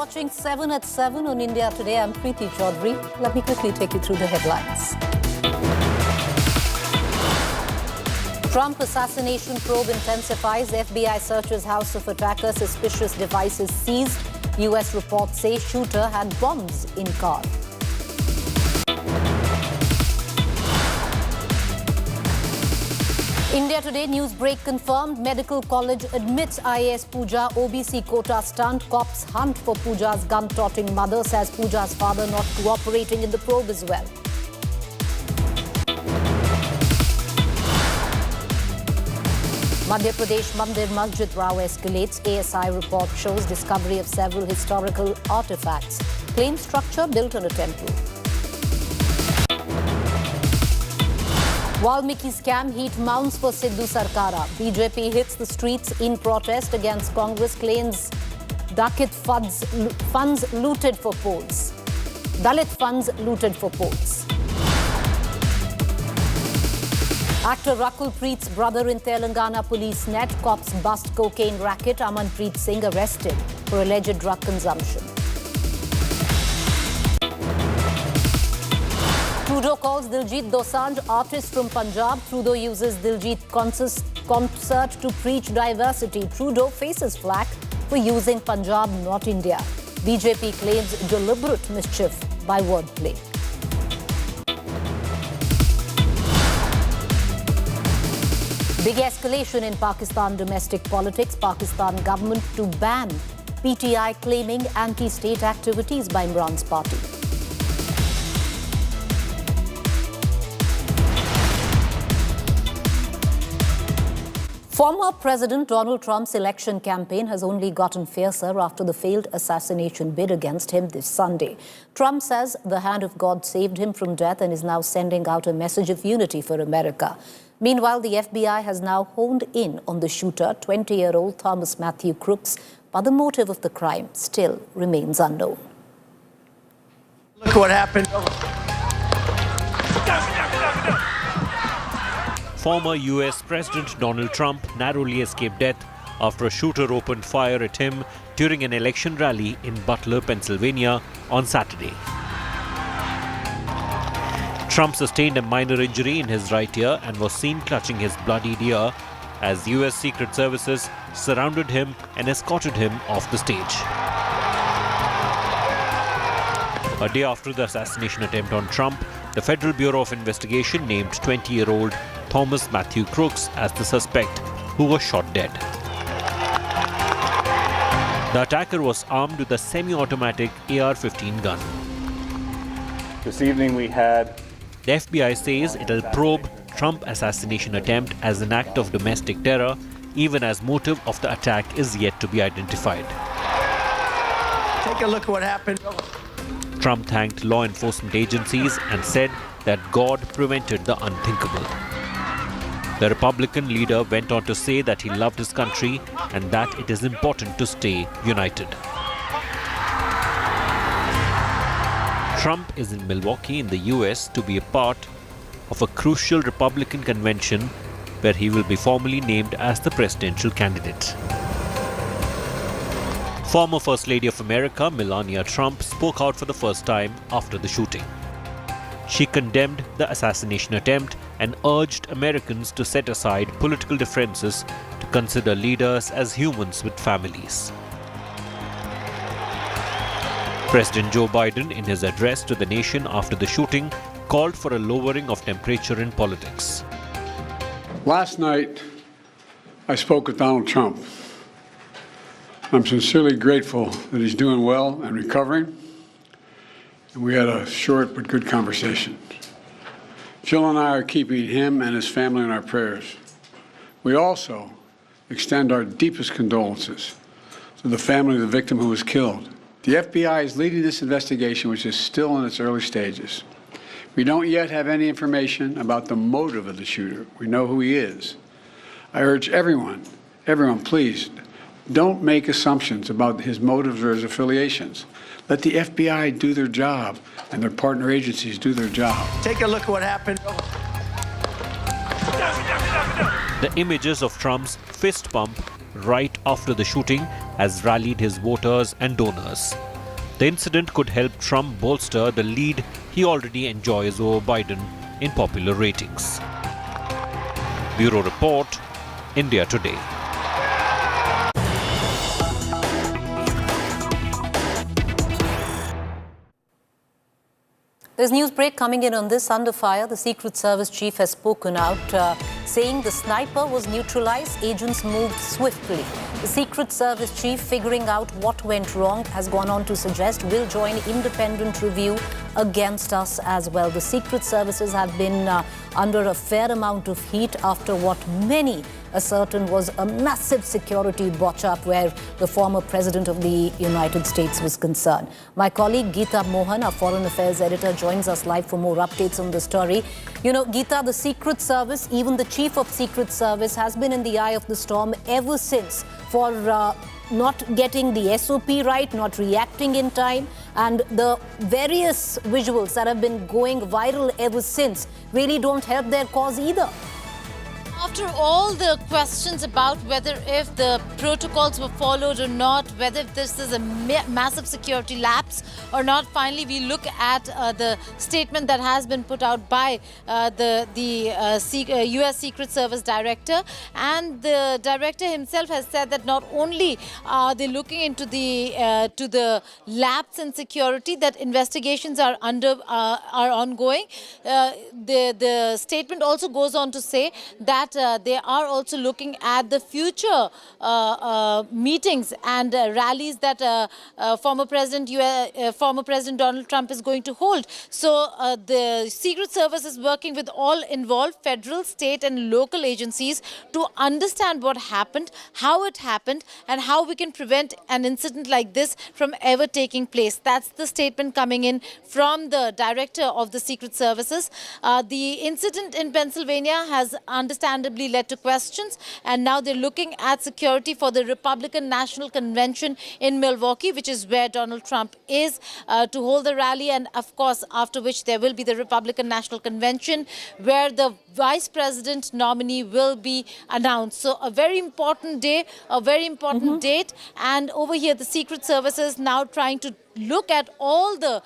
watching 7 at 7 on India Today. I'm Preeti Choudhry. Let me quickly take you through the headlines. Trump assassination probe intensifies. FBI searches house of attacker. Suspicious devices seized. U.S. reports say shooter had bombs in car. India Today news break confirmed. Medical college admits IAS Pooja OBC quota stunt. Cops hunt for Pooja's gun-toting mother, says Pooja's father not cooperating in the probe as well. Madhya Pradesh Mandir Masjid row escalates. ASI report shows discovery of several historical artifacts. Claim structure built on a temple. Valmiki scam heat mounts for Sidhu Sarkara. BJP hits the streets in protest against Congress claims Dalit funds looted for polls. Dalit funds looted for polls. Actor Rakul Preet's brother in Telangana police net. Cops bust cocaine racket. Amanpreet Singh arrested for alleged drug consumption. Trudeau calls Diljit Dosanjh artist from Punjab. Trudeau uses Diljit concert to preach diversity. Trudeau faces flack for using Punjab, not India. BJP claims deliberate mischief by wordplay. Big escalation in Pakistan domestic politics. Pakistan government to ban PTI claiming anti-state activities by Imran's party. Former President Donald Trump's election campaign has only gotten fiercer after the failed assassination bid against him this Sunday. Trump says the hand of God saved him from death and is now sending out a message of unity for America. Meanwhile, the FBI has now honed in on the shooter, 20-year-old Thomas Matthew Crooks, but the motive of the crime still remains unknown. Look what happened. Former US President Donald Trump narrowly escaped death after a shooter opened fire at him during an election rally in Butler, Pennsylvania on Saturday. Trump sustained a minor injury in his right ear and was seen clutching his bloodied ear as US Secret Services surrounded him and escorted him off the stage. A day after the assassination attempt on Trump, the Federal Bureau of Investigation named 20-year-old Thomas Matthew Crooks as the suspect who was shot dead. The attacker was armed with a semi-automatic AR-15 gun. This evening we had... The FBI says it'll probe Trump assassination attempt as an act of domestic terror, even as motive of the attack is yet to be identified. Take a look at what happened. Trump thanked law enforcement agencies and said that God prevented the unthinkable. The Republican leader went on to say that he loved his country and that it is important to stay united. Trump is in Milwaukee in the US to be a part of a crucial Republican convention where he will be formally named as the presidential candidate. Former First Lady of America, Melania Trump, spoke out for the first time after the shooting. She condemned the assassination attempt and urged Americans to set aside political differences to consider leaders as humans with families. President Joe Biden, in his address to the nation after the shooting, called for a lowering of temperature in politics. Last night, I spoke with Donald Trump. I'm sincerely grateful that he's doing well and recovering. And we had a short but good conversation. Jill and I are keeping him and his family in our prayers. We also extend our deepest condolences to the family of the victim who was killed. The FBI is leading this investigation, which is still in its early stages. We don't yet have any information about the motive of the shooter. We know who he is. I urge everyone, please, don't make assumptions about his motives or his affiliations. Let the FBI do their job and their partner agencies do their job. Take a look at what happened. The images of Trump's fist bump right after the shooting has rallied his voters and donors. The incident could help Trump bolster the lead he already enjoys over Biden in popular ratings. Bureau Report, India Today. There's news break coming in on this. Under fire, the Secret Service chief has spoken out, saying the sniper was neutralized. Agents moved swiftly. The Secret Service chief, figuring out what went wrong, has gone on to suggest will join independent review against us as well. The Secret Services have been under a fair amount of heat after what many ascertain was a massive security botch-up where the former president of the United States was concerned. My colleague Geeta Mohan, our foreign affairs editor, joins us live for more updates on the story. You know, Geeta, the Secret Service, even the chief of Secret Service, has been in the eye of the storm ever since for not getting the SOP right, not reacting in time, and the various visuals that have been going viral ever since really don't help their cause either. After all the questions about whether if the protocols were followed or not, whether this is a massive security lapse or not, finally we look at the statement that has been put out by the US Secret Service director. And the director himself has said that not only are they looking into the lapse in security, that investigations are ongoing. The statement also goes on to say that they are also looking at the future meetings and rallies that former President Donald Trump is going to hold. So the Secret Service is working with all involved federal, state and local agencies to understand what happened, how it happened, and how we can prevent an incident like this from ever taking place. That's the statement coming in from the director of the Secret Services. The incident in Pennsylvania has understandably led to questions, and now they're looking at security for the Republican National Convention in Milwaukee, which is where Donald Trump is to hold the rally, and of course after which there will be the Republican National Convention where the vice president nominee will be announced. So a very important day, a very important date, and over here the Secret Service is now trying to look at all the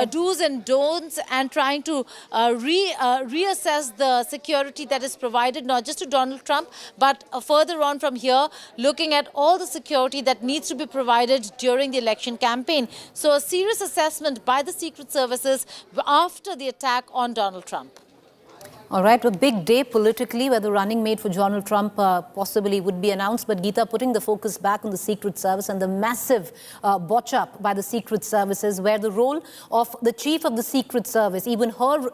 do's and don'ts and trying to reassess the security that is provided not just to Donald Trump, but further on from here, looking at all the security that needs to be provided during the election campaign. So a serious assessment by the Secret Services after the attack on Donald Trump. All right, a big day politically where the running mate for Donald Trump possibly would be announced. But Geeta, putting the focus back on the Secret Service and the massive botch-up by the Secret Services, where the role of the chief of the Secret Service, even her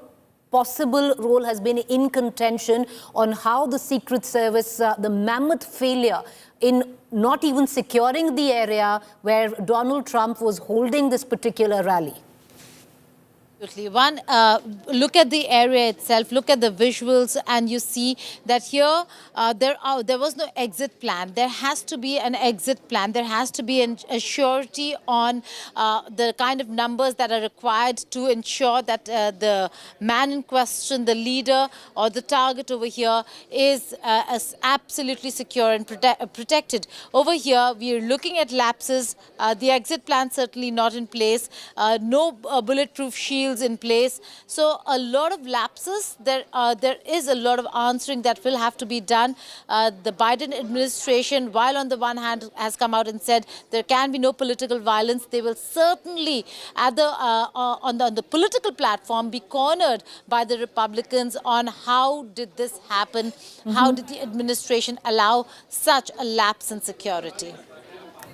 possible role has been in contention on how the Secret Service, the mammoth failure in not even securing the area where Donald Trump was holding this particular rally. One, look at the area itself, look at the visuals, and you see that here there was no exit plan. There has to be an exit plan. There has to be a surety on the kind of numbers that are required to ensure that the man in question, the leader or the target over here is absolutely secure and protected. Over here, we are looking at lapses. The exit plan certainly not in place. No bulletproof shields in place. So a lot of lapses. There is a lot of answering that will have to be done. The Biden administration, while on the one hand has come out and said there can be no political violence, they will certainly at the on the political platform be cornered by the Republicans on how did this happen, how did the administration allow such a lapse in security.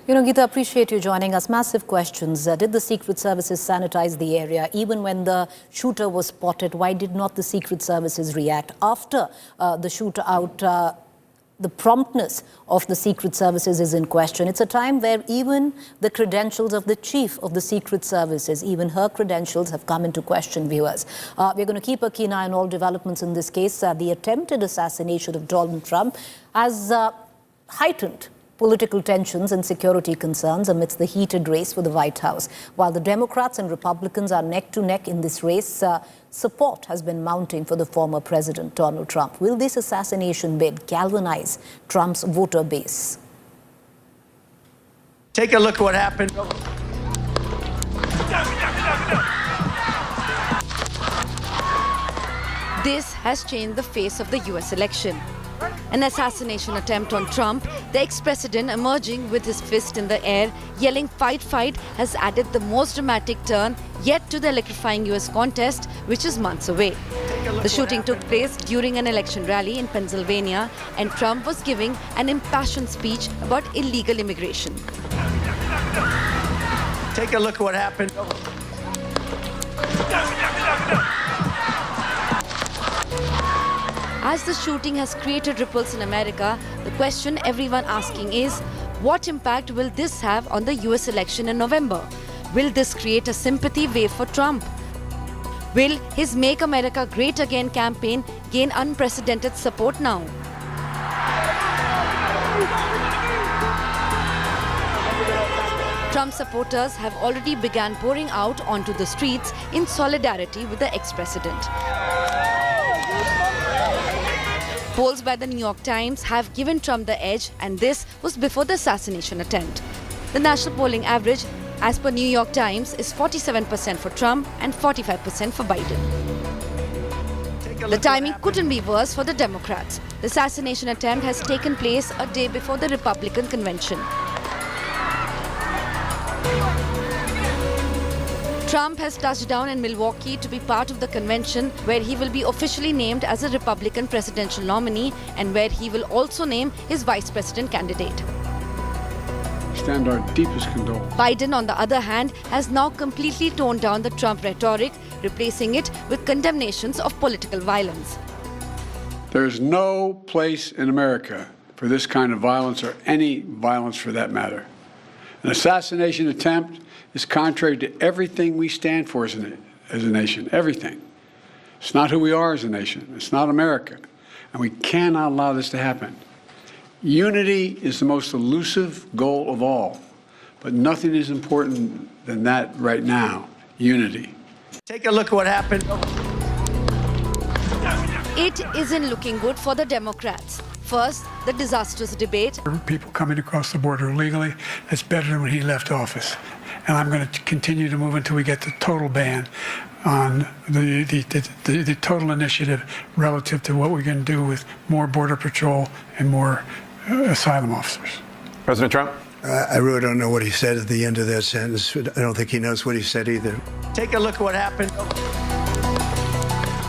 You know, Geeta, appreciate you joining us. Massive questions. Did the Secret Services sanitize the area? Even when the shooter was spotted, why did not the Secret Services react? After the shootout, the promptness of the Secret Services is in question. It's a time where even the credentials of the chief of the Secret Services, even her credentials have come into question, viewers. We're going to keep a keen eye on all developments in this case. The attempted assassination of Donald Trump has heightened political tensions and security concerns amidst the heated race for the White House. While the Democrats and Republicans are neck to neck in this race, support has been mounting for the former president, Donald Trump. Will this assassination bid galvanize Trump's voter base? Take a look at what happened. This has changed the face of the US election. An assassination attempt on Trump, the ex-president emerging with his fist in the air, yelling "fight, fight," has added the most dramatic turn yet to the electrifying US contest, which is months away. The shooting took place during an election rally in Pennsylvania, and Trump was giving an impassioned speech about illegal immigration. Take a look at what happened. As the shooting has created ripples in America, the question everyone asking is, what impact will this have on the US election in November? Will this create a sympathy wave for Trump? Will his Make America Great Again campaign gain unprecedented support now? Trump supporters have already begun pouring out onto the streets in solidarity with the ex-president. Polls by the New York Times have given Trump the edge, and this was before the assassination attempt. The national polling average, as per New York Times, is 47% for Trump and 45% for Biden. The timing couldn't be worse for the Democrats. The assassination attempt has taken place a day before the Republican convention. Trump has touched down in Milwaukee to be part of the convention, where he will be officially named as a Republican presidential nominee and where he will also name his vice president candidate. Extend our deepest condolences. Biden, on the other hand, has now completely toned down the Trump rhetoric, replacing it with condemnations of political violence. There is no place in America for this kind of violence, or any violence for that matter. An assassination attempt is contrary to everything we stand for as a nation, everything. It's not who we are as a nation. It's not America. And we cannot allow this to happen. Unity is the most elusive goal of all, but nothing is important than that right now, unity. Take a look at what happened. It isn't looking good for the Democrats. First, the disastrous debate. People coming across the border illegally, that's better than when he left office. And I'm going to continue to move until we get the total ban on the total initiative relative to what we're going to do with more Border Patrol and more asylum officers. President Trump? I really don't know what he said at the end of that sentence. I don't think he knows what he said either. Take a look at what happened.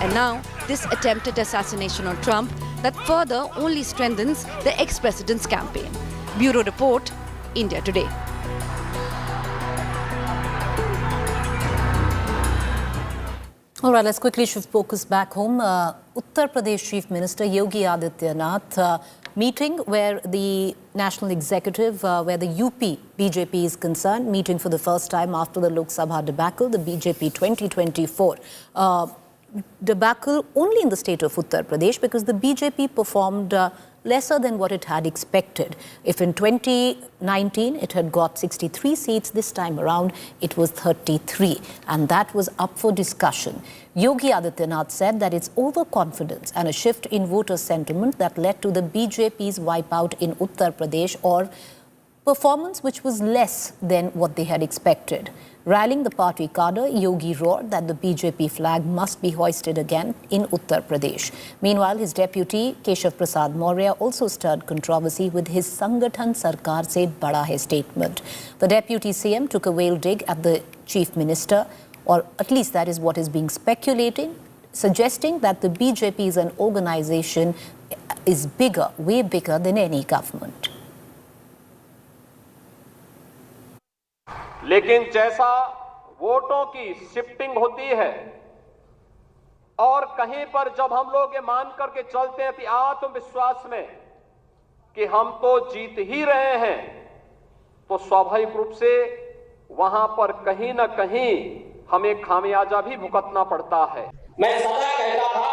And now, this attempted assassination on Trump that further only strengthens the ex-president's campaign. Bureau Report, India Today. All right, let's quickly shift focus back home. Uttar Pradesh Chief Minister Yogi Adityanath meeting where the national executive, where the UP BJP is concerned, meeting for the first time after the Lok Sabha debacle, the BJP 2024 debacle only in the state of Uttar Pradesh, because the BJP performed lesser than what it had expected. If in 2019 it had got 63 seats, this time around it was 33, and that was up for discussion. Yogi Adityanath said that it's overconfidence and a shift in voter sentiment that led to the BJP's wipeout in Uttar Pradesh, or performance which was less than what they had expected. Rallying the party cadre, Yogi roared that the BJP flag must be hoisted again in Uttar Pradesh. Meanwhile, his deputy, Keshav Prasad Maurya, also stirred controversy with his Sangathan Sarkar Se Bada Hai statement. The deputy CM took a veiled dig at the chief minister, or at least that is what is being speculated, suggesting that the BJP is an organization is bigger, way bigger than any government. लेकिन जैसा वोटों की shifting होती है और कहीं पर जब हम लोग ये मान करके चलते हैं आत्मविश्वास में कि हम तो जीत ही रहे हैं, तो स्वाभाविक रूप से वहां पर कहीं ना कहीं हमें खामियाजा भी भुगतना पड़ता है। मैं सदा कहता था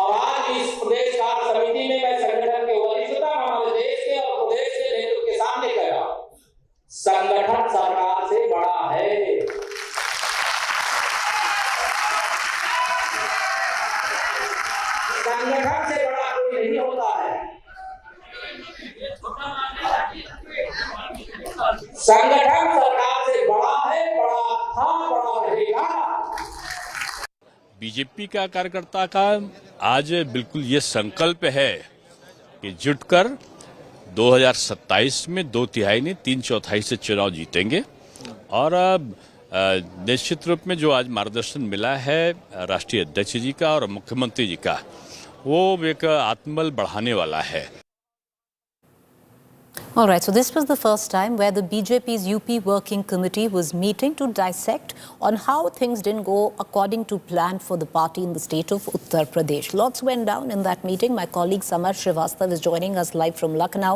और आज इस प्रदेश कार्य समिति में मैं संगठन के वरिष्ठता हमारे देश के और प्रदेश के नेतृत्व के सामने कह रहा हूं, संगठन सरकार से बड़ा है। संगठन से बड़ा कोई नहीं होता है। संगठन सरकार से बड़ा है, बड़ा था बीजेपी का कार्यकर्ता का आज बिल्कुल ये संकल्प है कि जुटकर 2027 में 2/3 नहीं 3/4 से चुनाव जीतेंगे और निश्चित रूप में जो आज मार्गदर्शन मिला है राष्ट्रीय अध्यक्ष जी का और मुख्यमंत्री जी का, वो एक आत्मबल बढ़ाने वाला है। All right, so this was the first time where the BJP's UP Working Committee was meeting to dissect on how things didn't go according to plan for the party in the state of Uttar Pradesh. Lots went down in that meeting. My colleague Samar Srivastav is joining us live from Lucknow.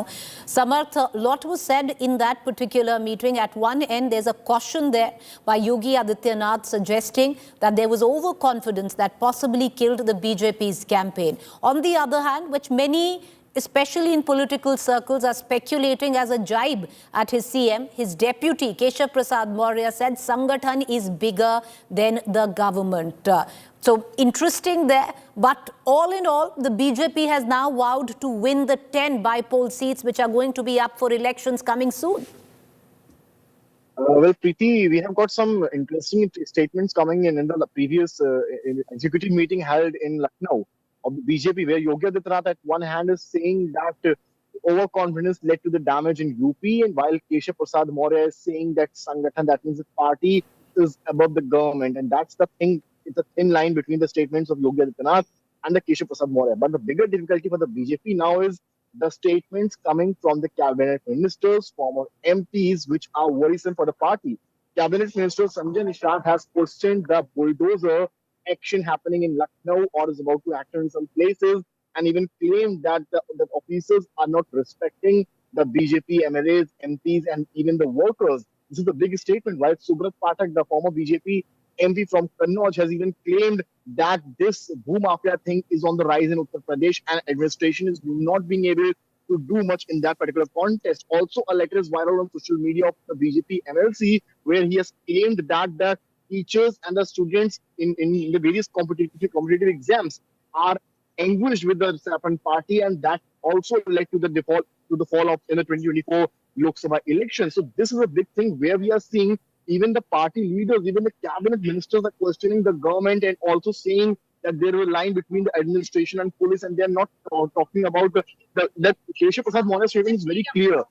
Samar, a lot was said in that particular meeting. At one end, there's a caution there by Yogi Adityanath suggesting that there was overconfidence that possibly killed the BJP's campaign. On the other hand, which many especially in political circles, are speculating as a jibe at his CM. His deputy, Keshav Prasad Maurya, said Sangathan is bigger than the government. So interesting there. But all in all, the BJP has now vowed to win the 10 by-poll seats which are going to be up for elections coming soon. Well, Preeti, we have got some interesting statements coming in the previous executive meeting held in Lucknow of the BJP, where Yogi Adityanath at one hand is saying that overconfidence led to the damage in UP, and while Keshav Prasad Maurya is saying that Sangathan, that means the party, is above the government. And that's the thing, it's a thin line between the statements of Yogi Adityanath and the Keshav Prasad Maurya. But the bigger difficulty for the BJP now is the statements coming from the cabinet ministers, former MPs, which are worrisome for the party. Cabinet Minister Sanjay Nishant has questioned the bulldozer action happening in Lucknow, or is about to act in some places, and even claimed that the officers are not respecting the BJP MLAs, MPs, and even the workers. This is the big statement, right? Subrat Pathak, the former BJP MP from Kannauj, has even claimed that this Bhumafia thing is on the rise in Uttar Pradesh, and administration is not being able to do much in that particular contest. Also, a letter is viral on social media of the BJP MLC, where he has claimed that the teachers and the students in the various competitive exams are anguished with the Sapan party, and that also led to the fall of in the 2024 Lok Sabha election. So this is a big thing where we are seeing even the party leaders, even the cabinet ministers are questioning the government and also saying that there is a line between the administration and police, and they are not talking about that. Keshav Prasad Maurya's statement is very clear.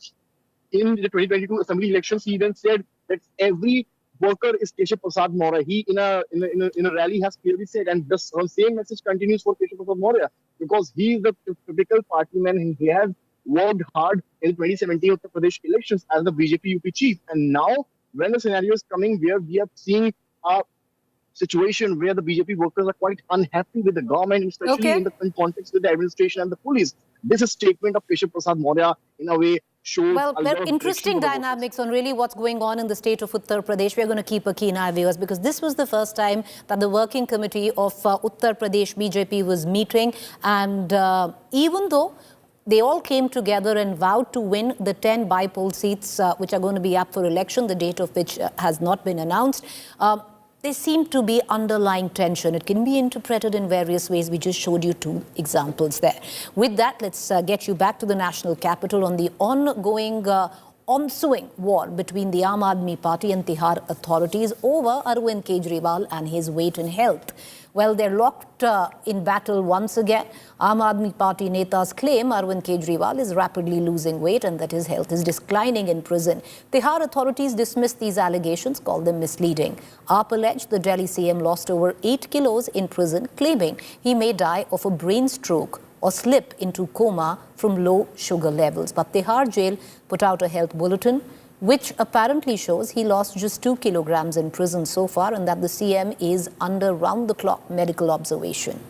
In the 2022 assembly elections, he then said that every worker is Keshav Prasad Maurya. He in a rally has clearly said, and the same message continues for Keshav Prasad Maurya, because he is the typical party man, and he has worked hard in the 2017 Uttar Pradesh elections as the BJP UP chief. And now, when the scenario is coming where we are seeing a situation where the BJP workers are quite unhappy with the government, especially in the context with the administration and the police, this is statement of Keshav Prasad Maurya in a way shows. Well, there are interesting dynamics on really what's going on in the state of Uttar Pradesh. We're going to keep a keen eye, viewers, because this was the first time that the working committee of Uttar Pradesh BJP was meeting, and even though they all came together and vowed to win the 10 by-poll seats which are going to be up for election, the date of which has not been announced. There seemed to be underlying tension. It can be interpreted in various ways. We just showed you two examples there. With that, let's get you back to the national capital on the ongoing ensuing war between the Aam Aadmi Party and Tihar authorities over Arvind Kejriwal and his weight in health. Well, they're locked in battle once again. Aam Aadmi Party netas claim Arvind Kejriwal is rapidly losing weight and that his health is declining in prison. Tihar authorities dismissed these allegations, called them misleading. AAP alleged the Delhi CM lost over 8 kilos in prison, claiming he may die of a brain stroke or slip into coma from low sugar levels. But Tihar jail put out a health bulletin which apparently shows he lost just 2 kilograms in prison so far, and that the CM is under round-the-clock medical observation.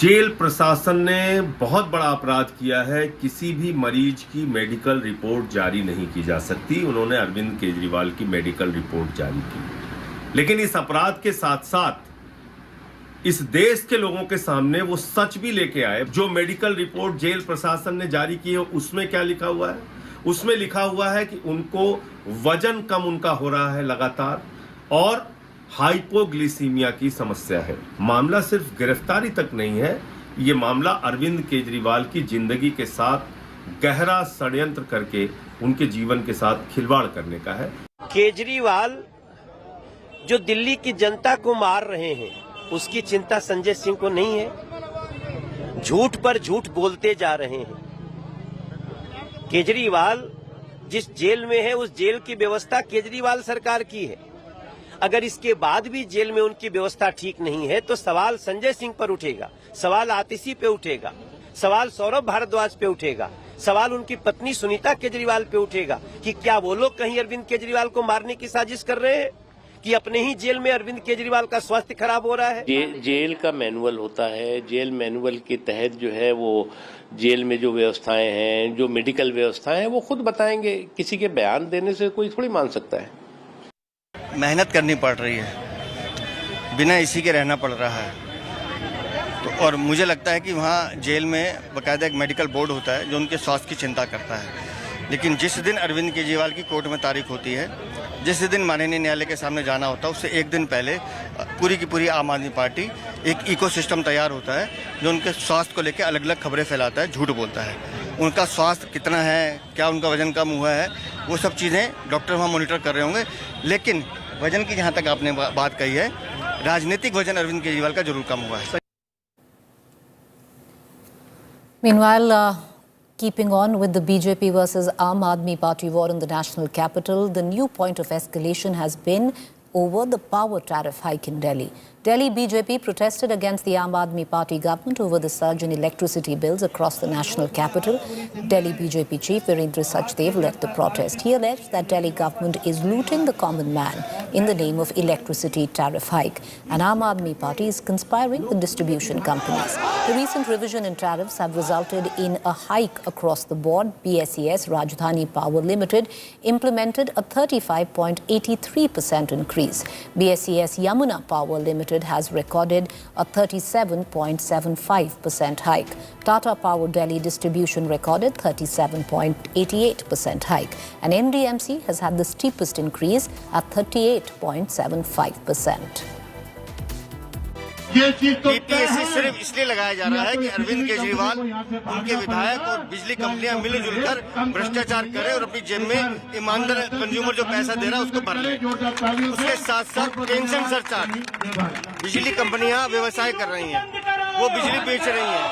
Jail प्रशासन ने बहुत बड़ा अपराध किया है। किसी भी मरीज की मेडिकल रिपोर्ट जारी नहीं की जा सकती। उन्होंने अरविंद केजरीवाल की मेडिकल रिपोर्ट जारी की, लेकिन इस अपराध के साथ-साथ इस देश के लोगों के सामने वो सच भी लेके आए। जो मेडिकल रिपोर्ट जेल प्रशासन ने जारी की है, उसमें क्या लिखा हुआ है? उसमें लिखा हुआ है कि उनको वजन कम उनका हो रहा है लगातार और हाइपोग्लिसीमिया की समस्या है। मामला सिर्फ गिरफ्तारी तक नहीं है, ये मामला अरविंद केजरीवाल की जिंदगी के साथ गहरा षड्यंत्र करके उनके जीवन के साथ खिलवाड़ करने का है। केजरीवाल जो दिल्ली की जनता को मार रहे हैं उसकी चिंता संजय सिंह को नहीं है। झूठ पर झूठ बोलते जा रहे हैं। केजरीवाल जिस जेल में है उस जेल की व्यवस्था केजरीवाल सरकार की है। अगर इसके बाद भी जेल में उनकी व्यवस्था ठीक नहीं है तो सवाल संजय सिंह पर उठेगा, सवाल आतिशी पे उठेगा, सवाल सौरभ भारद्वाज पे उठेगा, सवाल उनकी पत्नी सुनीता केजरीवाल पे उठेगा कि क्या वो लोग कहीं अरविंद केजरीवाल को मारने की साजिश कर रहे हैं कि अपने ही जेल में अरविंद केजरीवाल का स्वास्थ्य खराब हो रहा है। जेल का मैनुअल होता है, जेल मैनुअल के तहत जो है वो जेल में जो व्यवस्थाएं हैं, जो मेडिकल व्यवस्थाएं हैं वो खुद बताएंगे। किसी के बयान देने से कोई थोड़ी मान सकता है। मेहनत करनी पड़ रही है, बिना इसी के रहना पड़ रहा है तो, और मुझे लगता है कि वहाँ जेल में बाकायदा एक मेडिकल बोर्ड होता है जो उनके स्वास्थ्य की चिंता करता है। लेकिन जिस दिन अरविंद केजरीवाल की कोर्ट में तारीख होती है, जिस दिन माननीय न्यायालय के सामने जाना होता है, उससे एक दिन पहले पूरी की पूरी आम आदमी पार्टी एक इकोसिस्टम तैयार होता है जो उनके स्वास्थ्य को लेकर अलग अलग खबरें फैलाता है, झूठ बोलता है। उनका स्वास्थ्य कितना है, क्या उनका वजन कम हुआ है, वो सब चीज़ें डॉक्टर वहाँ मॉनिटर कर रहे होंगे। लेकिन वजन की जहाँ तक आपने बात कही है, राजनीतिक वजन अरविंद केजरीवाल का जरूर कम हुआ है। Meanwhile, keeping on with the BJP versus Aam Aadmi Party war in the national capital, the new point of escalation has been over the power tariff hike in Delhi. Delhi BJP protested against the Aam Aadmi Party government over the surge in electricity bills across the national capital. Delhi BJP chief Virendra Sachdev led the protest. He alleged that Delhi government is looting the common man in the name of electricity tariff hike. And Aam Aadmi Party is conspiring with distribution companies. The recent revision in tariffs have resulted in a hike across the board. BSES Rajdhani Power Limited implemented a 35.83% increase. BSES Yamuna Power Limited has recorded a 37.75% hike. Tata Power Delhi Distribution recorded 37.88% hike. And NDMC has had the steepest increase at 38.75%. BPSC सिर्फ इसलिए लगाया जा रहा है कि अरविंद केजरीवाल, उनके विधायक और बिजली कंपनियां मिलजुल कर भ्रष्टाचार करें और अपनी जेब में ईमानदार कंज्यूमर जो पैसा दे रहा है उसको भर ले। उसके साथ साथ पेंशन सरचार्ज, बिजली कंपनियां व्यवसाय कर रही हैं, वो बिजली बेच रही हैं,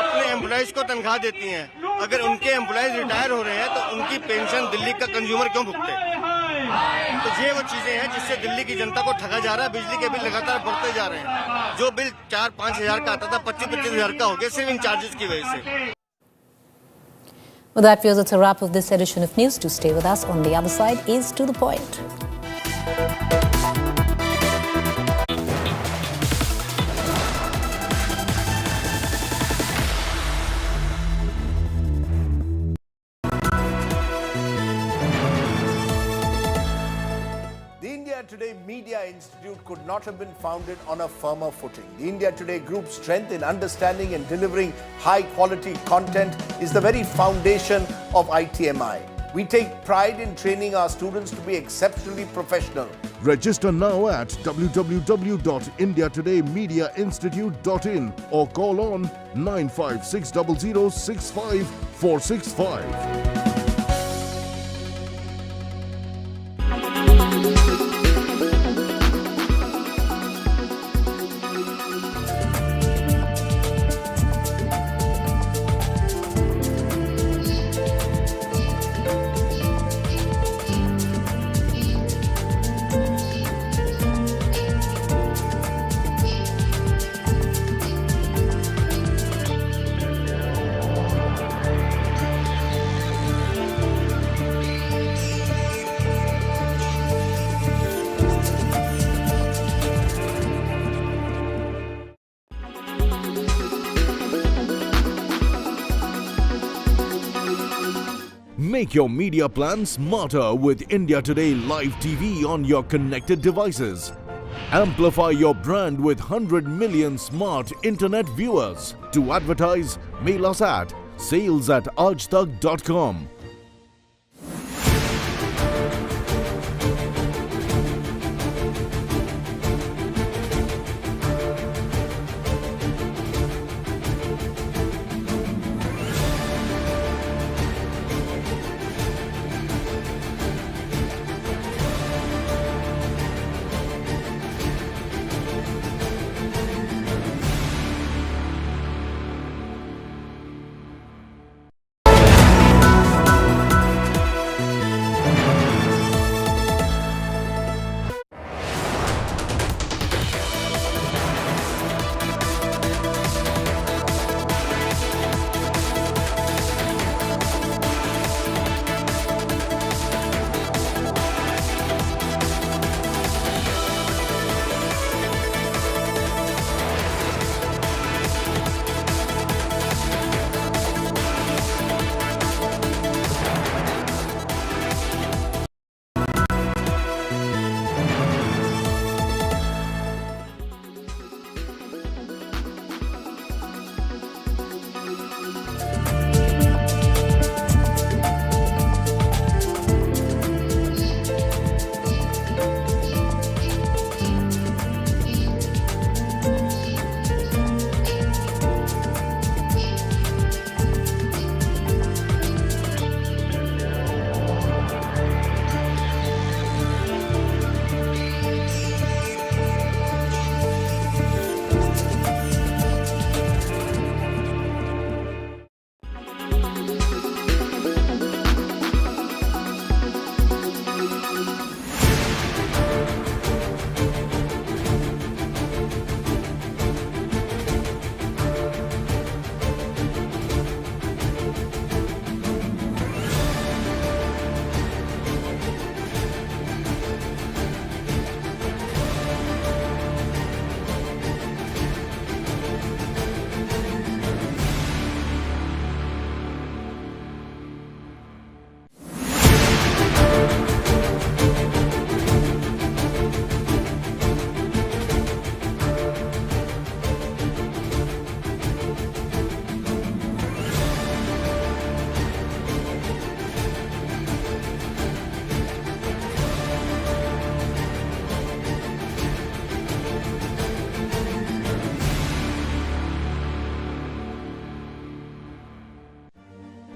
अपने एम्प्लॉयज को तनख्वाह देती हैं। अगर उनके एम्प्लॉयज रिटायर हो रहे हैं तो उनकी पेंशन दिल्ली का कंज्यूमर क्यों भुगते? तो ये वो चीजें हैं जिससे दिल्ली की जनता को ठगा जा रहा है। बिजली के बिल लगातार बढ़ते जा रहे हैं। जो बिल 4-5 हजार का आता था 25-25 हजार का हो गया सिर्फ इन चार्जेस की वजह से। With that, viewers, it's a wrap of this edition of news. To stay with us on the other side is To The Point. Today Media Institute could not have been founded on a firmer footing. The India Today Group's strength in understanding and delivering high-quality content is the very foundation of ITMI. We take pride in training our students to be exceptionally professional. Register now at www.indiatodaymediainstitute.in or call on 95600 65465. Make your media plan smarter with India Today Live TV on your connected devices. Amplify your brand with 100 million smart internet viewers. To advertise, mail us at sales@aajtak.com.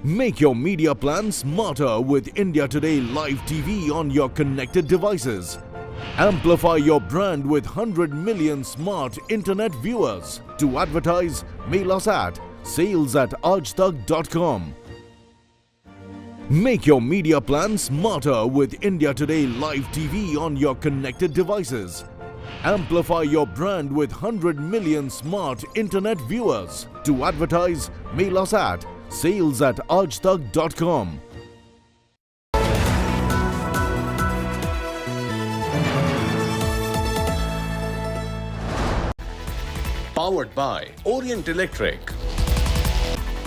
Make your media plan smarter with India Today Live TV on your connected devices. Amplify your brand with 100 million smart internet viewers. To advertise, mail us at sales@aajtak.com. Make your media plan smarter with India Today Live TV on your connected devices. Amplify your brand with 100 million smart internet viewers. To advertise, mail us at sales@aajtak.com. Powered by Orient Electric.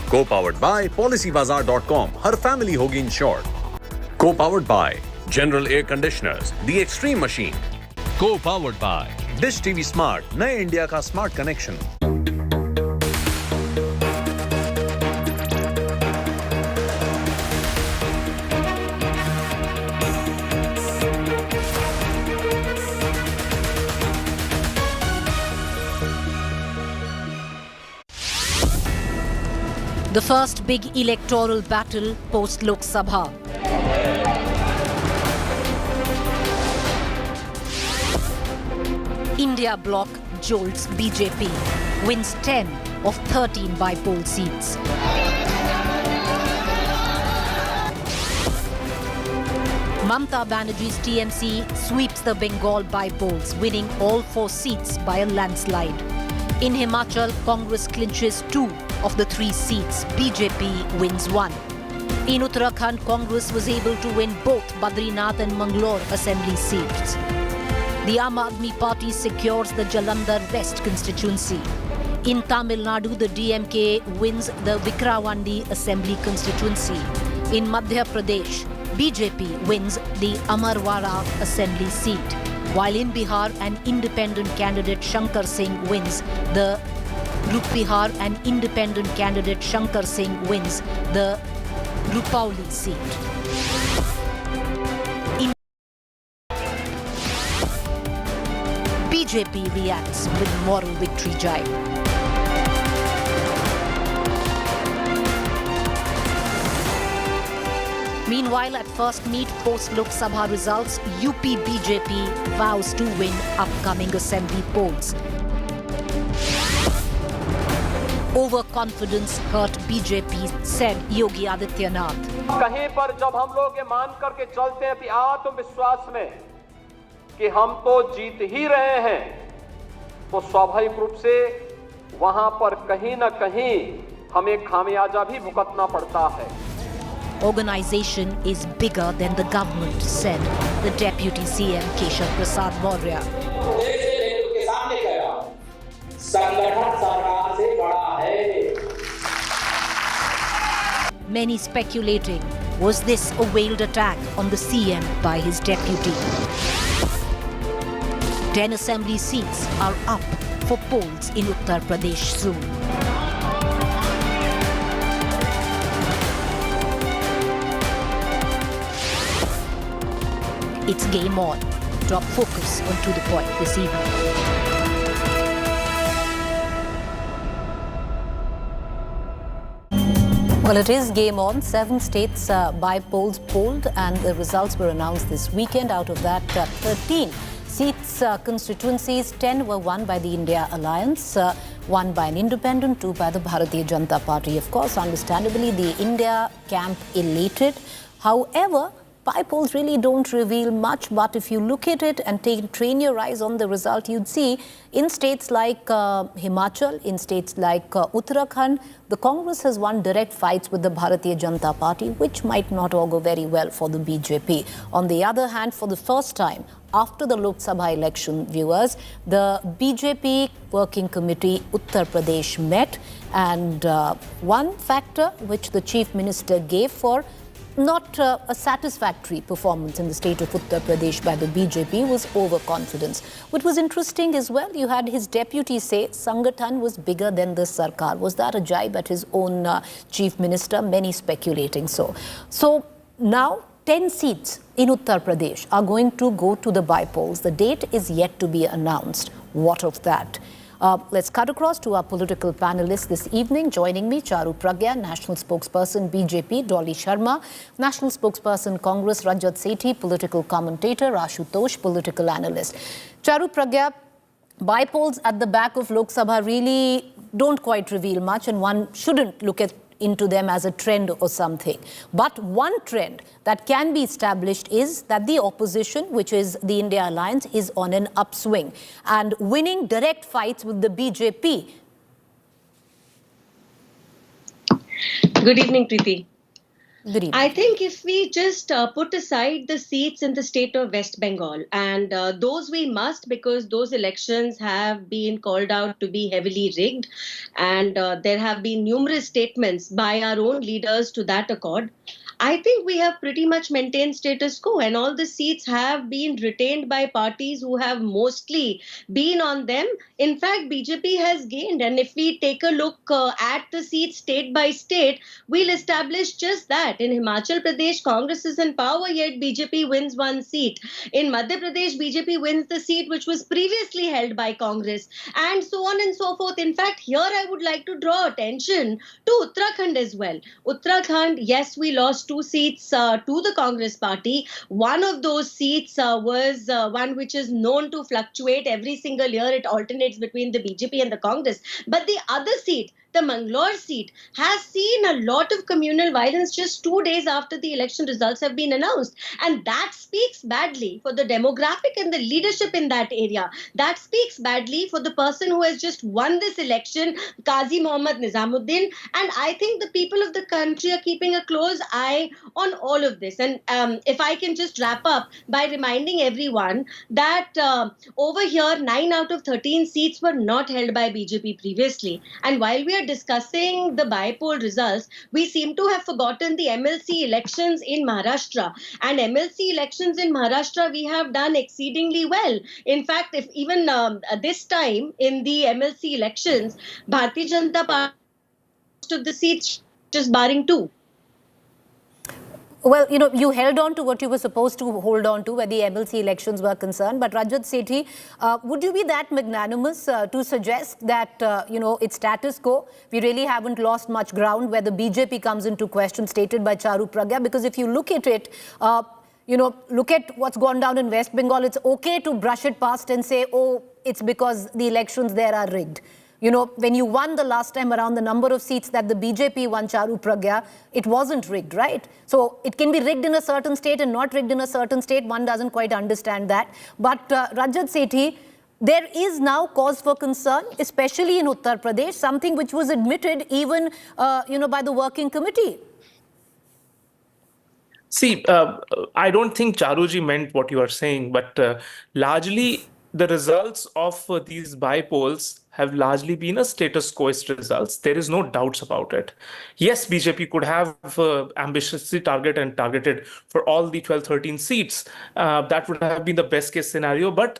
Co-powered by PolicyBazaar.com. Her family होगी insured. Co-powered by General Air Conditioners, The Extreme Machine. Co-powered by Dish TV Smart, नए India का smart connection. The first big electoral battle post Lok Sabha. India bloc jolts BJP, wins 10 of 13 by-poll seats. Mamata Banerjee's TMC sweeps the Bengal by-polls, winning all 4 seats by a landslide. In Himachal, Congress clinches 2 of the 3 seats. BJP wins 1. In Uttarakhand, Congress was able to win both Badrinath and Mangalore assembly seats. The Aam Aadmi Party secures the Jalandhar West constituency. In Tamil Nadu, the DMK wins the Vikravandi assembly constituency. In Madhya Pradesh, BJP wins the Amarwara assembly seat. While in Bihar, an independent candidate Shankar Singh wins the Bihar and independent candidate Shankar Singh wins the Rupauli seat. BJP reacts with moral victory jibe. Meanwhile, at first meet post Lok Sabha results, UP BJP vows to win upcoming assembly polls. Overconfidence hurt BJP, said Yogi Adityanath. कहीं पर जब हम लोग ये मान करके चलते हैं आत्मविश्वास में कि हम तो जीत ही रहे हैं, तो स्वाभाविक रूप से वहां पर कहीं न कहीं हमें खामियाजा भी भुगतना पड़ता है. Organization is bigger than the government, said the Deputy CM Keshav Prasad Maurya. Many speculating, was this a veiled attack on the CM by his deputy? 10 assembly seats are up for polls in Uttar Pradesh soon. It's game on. Drop focus on To The Point this evening. Well, it is game on. 7 states by polls polled, and the results were announced this weekend. Out of that, 13 seats, constituencies, 10 were won by the India Alliance, 1 by an independent, 2 by the Bharatiya Janata Party. Of course, understandably, the India camp elated. However, by polls really don't reveal much, but if you look at it and train your eyes on the result, you'd see in states like Himachal, in states like Uttarakhand, the Congress has won direct fights with the Bharatiya Janata Party, which might not augur very well for the BJP. On the other hand, for the first time after the Lok Sabha election, viewers, the BJP Working Committee Uttar Pradesh met, and one factor which the Chief Minister gave for not a satisfactory performance in the state of Uttar Pradesh by the BJP was overconfidence. What was interesting as well, you had his deputy say Sangathan was bigger than the Sarkar. Was that a jibe at his own chief minister? Many speculating so. So now 10 seats in Uttar Pradesh are going to go to the by-polls. The date is yet to be announced. What of that? Let's cut across to our political panelists this evening. Joining me, Charu Pragya, National Spokesperson, BJP, Dolly Sharma, National Spokesperson, Congress, Rajat Sethi, political commentator, Ashutosh, political analyst. Charu Pragya, bypolls at the back of Lok Sabha really don't quite reveal much, and one shouldn't look into them as a trend or something. But one trend that can be established is that the opposition, which is the India Alliance, is on an upswing and winning direct fights with the BJP. Good evening, Preeti. Good evening. I think if we just put aside the seats in the state of West Bengal, and those we must, because those elections have been called out to be heavily rigged, and there have been numerous statements by our own leaders to that accord. I think we have pretty much maintained status quo, and all the seats have been retained by parties who have mostly been on them. In fact, BJP has gained, and if we take a look at the seats state by state, we'll establish just that. In Himachal Pradesh, Congress is in power, yet BJP wins one seat. In Madhya Pradesh, BJP wins the seat which was previously held by Congress, and so on and so forth. In fact, here I would like to draw attention to Uttarakhand as well. Uttarakhand, yes, we lost 2 seats to the Congress party. One of those seats was one which is known to fluctuate every single year. It alternates between the BJP and the Congress. But the other seat, the Mangalore seat, has seen a lot of communal violence just 2 days after the election results have been announced. And that speaks badly for the demographic and the leadership in that area. That speaks badly for the person who has just won this election, Qazi Mohammad Nizamuddin. And I think the people of the country are keeping a close eye on all of this. And if I can just wrap up by reminding everyone that over here, 9 out of 13 seats were not held by BJP previously. And while we are discussing the bypoll results, we seem to have forgotten the MLC elections in Maharashtra. And MLC elections in Maharashtra, we have done exceedingly well. In fact, if even this time in the MLC elections, Bharatiya Janata Party took the seats, just barring 2. Well, you know, you held on to what you were supposed to hold on to where the MLC elections were concerned. But Rajat Sethi, would you be that magnanimous to suggest that, you know, it's status quo? We really haven't lost much ground where the BJP comes into question, stated by Charu Pragya. Because if you look at it, you know, look at what's gone down in West Bengal. It's okay to brush it past and say, oh, it's because the elections there are rigged. You know, when you won the last time around, the number of seats that the BJP won, Charu Pragya, it wasn't rigged, right? So it can be rigged in a certain state and not rigged in a certain state. One doesn't quite understand that. But Rajat Sethi, there is now cause for concern, especially in Uttar Pradesh, something which was admitted even, you know, by the working committee. See, I don't think Charuji meant what you are saying, but largely the results of these bypolls have largely been a status quoist results. There is no doubts about it. Yes, BJP could have ambitiously targeted for all the 12, 13 seats. That would have been the best case scenario. But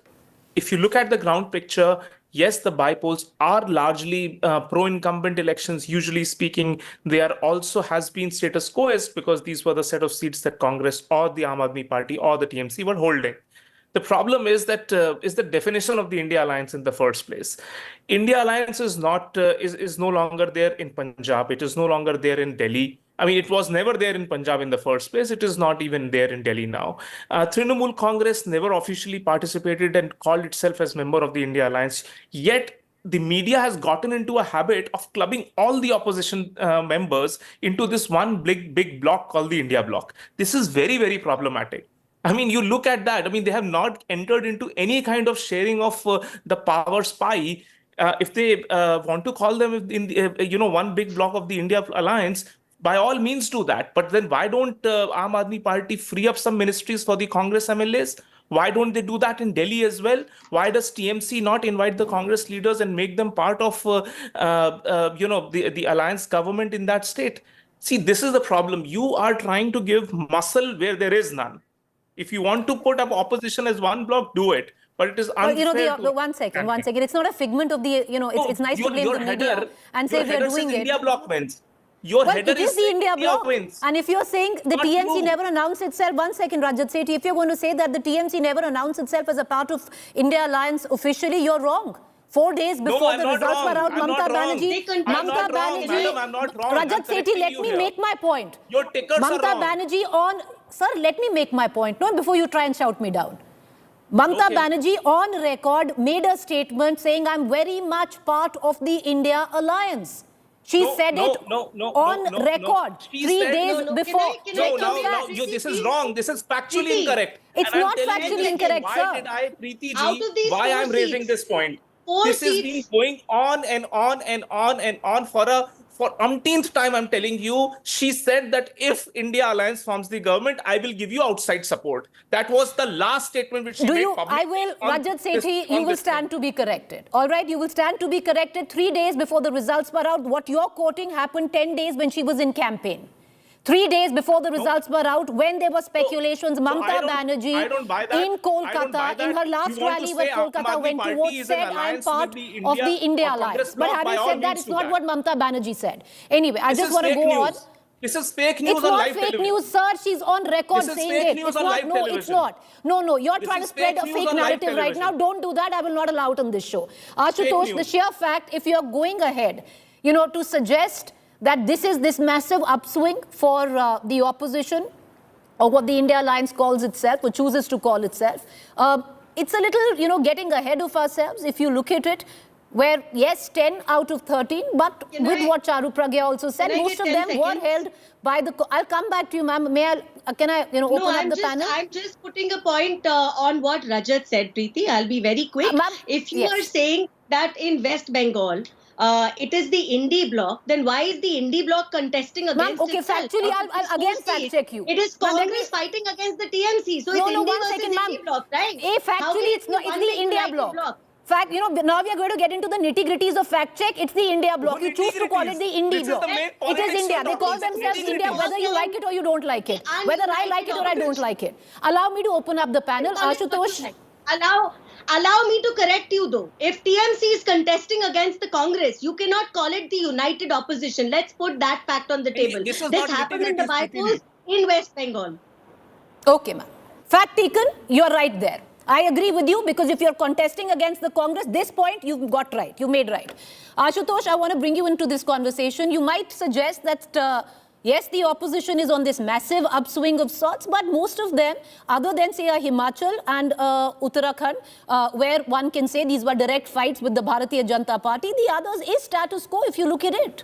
if you look at the ground picture, yes, the bypolls are largely pro-incumbent elections. Usually speaking, they are also has been status quoist because these were the set of seats that Congress or the Aam Aadmi Party or the TMC were holding. The problem is that is the definition of the India Alliance in the first place. India Alliance is not is no longer there in Punjab. It is no longer there in Delhi. I mean, it was never there in Punjab in the first place. It is not even there in Delhi now. Trinamool Congress never officially participated and called itself as member of the India Alliance. Yet the media has gotten into a habit of clubbing all the opposition members into this one big block called the India block. This is very, very problematic. I mean, you look at that. I mean, they have not entered into any kind of sharing of the power pie. If they want to call them in the, you know, one big block of the India Alliance, by all means do that. But then why don't Aam Aadmi Party free up some ministries for the Congress MLAs? Why don't they do that in Delhi as well? Why does TMC not invite the Congress leaders and make them part of, you know, the alliance government in that state? See, this is the problem. You are trying to give muscle where there is none. If you want to put up opposition as one block, do it. But it is unfair. Well, you know, one second. It's not a figment of the, you know, it's nice to blame the media and say we are doing it. India block wins. Your header is the India block. Wins. And if you're saying the TMC never announced itself, one second, Rajat Sethi, if you're going to say that the TMC never announced itself as a part of India Alliance officially, you're wrong. 4 days before the results were out, I'm not Mamata wrong. Banerjee, I'm not wrong, madam, I'm not wrong. I'm Rajat Sethi, correcting let you me here. make my point. Your tickers are Mamata wrong. Banerjee on, sir, let me make my point. No, before you try and shout me down. Mamata Banerjee on record made a statement saying, I'm very much part of the India alliance. She said it on record She 3 said- days before. Check your now, facts. this is wrong. This is factually Preeti, incorrect. It's And I'm not telling you factually this, incorrect, why sir. did I, Preeti Out ji, of these why 4 I'm raising seats, this point? 4 This has seats. been going on and on and on and on for umpteenth time. I'm telling you, she said that if India Alliance forms the government, I will give you outside support. That was the last statement which she Do made you, publicly. I will, on Rajat this- Sethi, on you will this thing. stand to be corrected. All right, you will stand to be corrected 3 days before the results were out. What you're quoting happened 10 days when she was in campaign. 3 days before the results were out, when there were speculations, Mamata Banerjee I don't buy that. in Kolkata, in her last rally where Kolkata went to vote, said, I'm part of the India alliance. But having said that, it's not what Mamata Banerjee said. Anyway, I just want to go on. This is fake news It's on not live fake television. news, sir. She's on record This is saying fake it. news It's on not. live No, it's television. not. No, you're This trying to is spread fake a news fake on live narrative right now. television. Don't do that. I will not allow it on this show. Ashutosh, the news. sheer fact, if you're going ahead, to suggest that this massive upswing for the opposition, or what the India Alliance calls itself, or chooses to call itself, it's a little, getting ahead of ourselves if you look at it. Where, yes, 10 out of 13, but with what Charu Pragya also said, most of them were held by the... I'll come back to you, ma'am. May I, can I, open up the panel? I'm just putting a point on what Rajat said, Preeti. I'll be very quick. If you are saying that in West Bengal, it is the Indie bloc, then why is the Indie bloc contesting against itself? Factually, I'll again fact check you. It is Congress fighting against the TMC. So it's Indie versus Indie bloc, right? Factually, it's not. It's the India bloc. Fact, now we are going to get into the nitty-gritties of fact check. It's the India bloc. You choose to call it the Indie bloc. It is India. They call themselves India, whether you like it or you don't like it. Whether I like it or I don't like it. Allow me to open up the panel. Ashutosh. Allow me to correct you though. If TMC is contesting against the Congress, you cannot call it the united opposition. Let's put that fact on the table. This happened in the bypolls in West Bengal. Okay, ma'am. Fact taken, you're right there. I agree with you, because if you're contesting against the Congress, this point you've got right. You made right. Ashutosh, I want to bring you into this conversation. You might suggest that, yes, the opposition is on this massive upswing of sorts, but most of them, other than, say, Himachal and Uttarakhand, where one can say these were direct fights with the Bharatiya Janata Party, the others is status quo if you look at it.